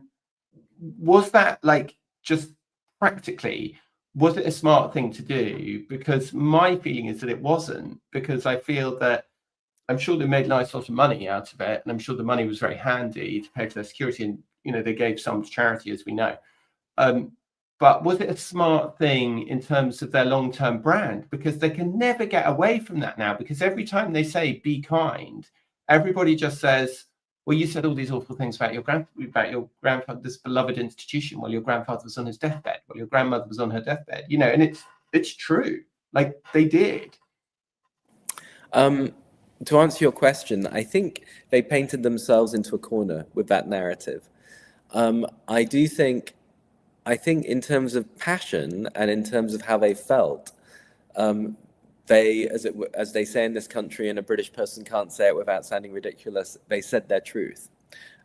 was that, like, just practically, was it a smart thing to do? Because my feeling is that it wasn't, because I feel that I'm sure they made a nice lot of money out of it, and I'm sure the money was very handy to pay for their security, and, you know, they gave some to charity, as we know. But was it a smart thing in terms of their long-term brand? Because they can never get away from that now, because every time they say be kind, everybody just says, well, you said all these awful things about your grandfather, this beloved institution, while your grandfather was on his deathbed, while your grandmother was on her deathbed, you know, and it's true. Like, they did. To answer your question, I think they painted themselves into a corner with that narrative. I think in terms of passion and in terms of how they felt, they, as they say in this country, and a British person can't say it without sounding ridiculous, they said their truth.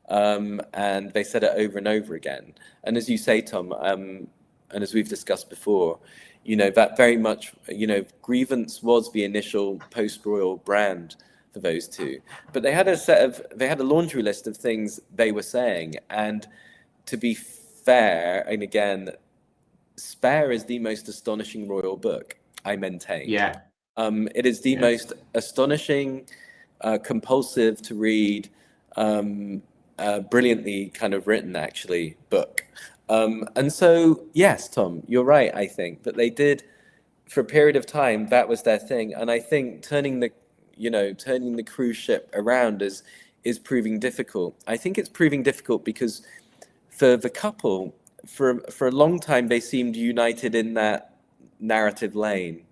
And they said it over and over again. And as you say, Tom, and as we've discussed before, you know, that very much, you know, grievance was the initial post-royal brand for those two. But they had a laundry list of things they were saying. And to be fair, and again, Spare is the most astonishing royal book, I maintain. Yeah. It is the most astonishing, compulsive to read, brilliantly kind of written, actually, book. And so, yes, Tom, you're right, I think. But they did, for a period of time, that was their thing. And I think turning the cruise ship around is proving difficult. I think it's proving difficult because for the couple, for a long time, they seemed united in that narrative lane.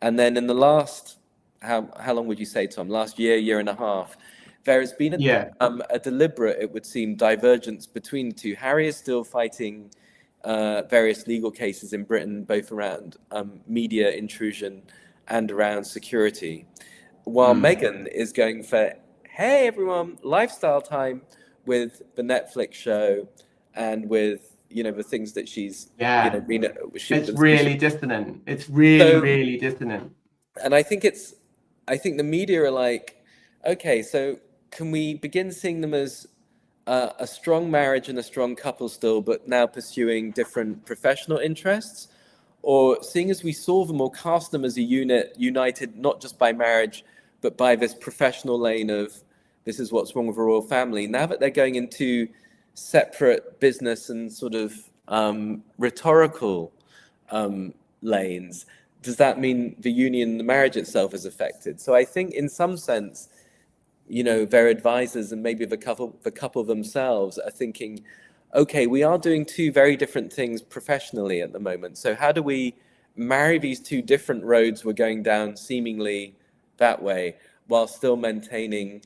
And then in the last, how long would you say, Tom? Last year and a half, there has been a deliberate, it would seem, divergence between the two. Harry is still fighting various legal cases in Britain, both around media intrusion and around security, while Meghan is going for, hey, everyone, lifestyle time with the Netflix show and with, you know, the things that she's, it's really dissonant. It's really dissonant. And I think the media are like, okay, so can we begin seeing them as a strong marriage and a strong couple still, but now pursuing different professional interests? Or seeing as we saw them or cast them as a unit, united not just by marriage, but by this professional lane of this is what's wrong with a royal family. Now that they're going into separate business and sort of rhetorical lanes, does that mean the union, the marriage itself is affected? So I think in some sense, you know, their advisors and maybe the couple themselves are thinking, okay, we are doing two very different things professionally at the moment. So how do we marry these two different roads we're going down seemingly that way while still maintaining,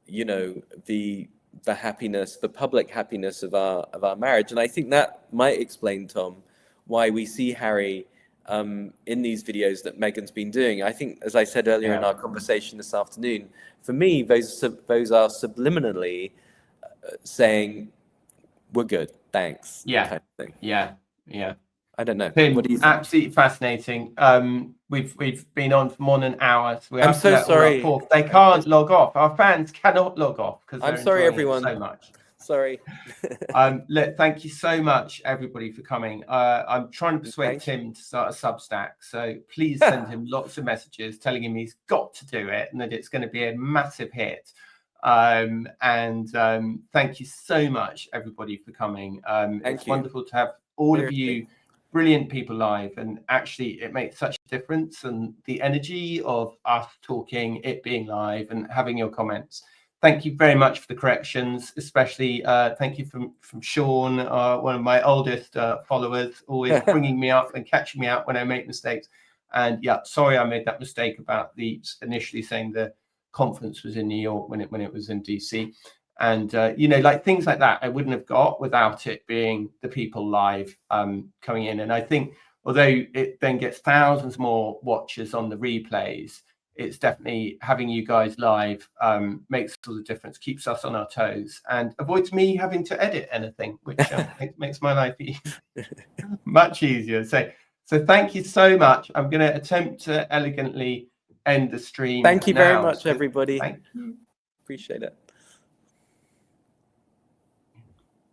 you know, the the happiness, the public happiness of our marriage. And I think that might explain, Tom, why we see Harry in these videos that Meghan's been doing. I think, as I said earlier in our conversation this afternoon, for me, those are subliminally saying, we're good, thanks. Yeah, kind of thing. yeah. I don't know. Tim, What do you think? absolutely fascinating. We've been on for more than an hour, so we I'm have so to let sorry. all our they can't log off. Our fans cannot log off because I'm they're sorry, enjoying everyone. it so much. Sorry. Thank you so much, everybody, for coming. I'm trying to persuade Tim to start a Substack, so please send him lots of messages telling him he's got to do it and that it's going to be a massive hit. Thank you so much, everybody, for coming. It's wonderful to have all of you brilliant people live, and actually it makes such a difference, and the energy of us talking, it being live and having your comments. Thank you very much for the corrections, especially thank you from Sean, one of my oldest followers, always bringing me up and catching me out when I make mistakes. And yeah, sorry I made that mistake about initially saying the conference was in New York when it was in DC. And like things like that I wouldn't have got without it being the people live coming in. And I think although it then gets thousands more watchers on the replays, it's definitely having you guys live makes all the difference, keeps us on our toes, and avoids me having to edit anything, which makes my life much easier. So thank you so much. I'm going to attempt to elegantly end the stream. Thank you very much, everybody. Thank you. Appreciate it.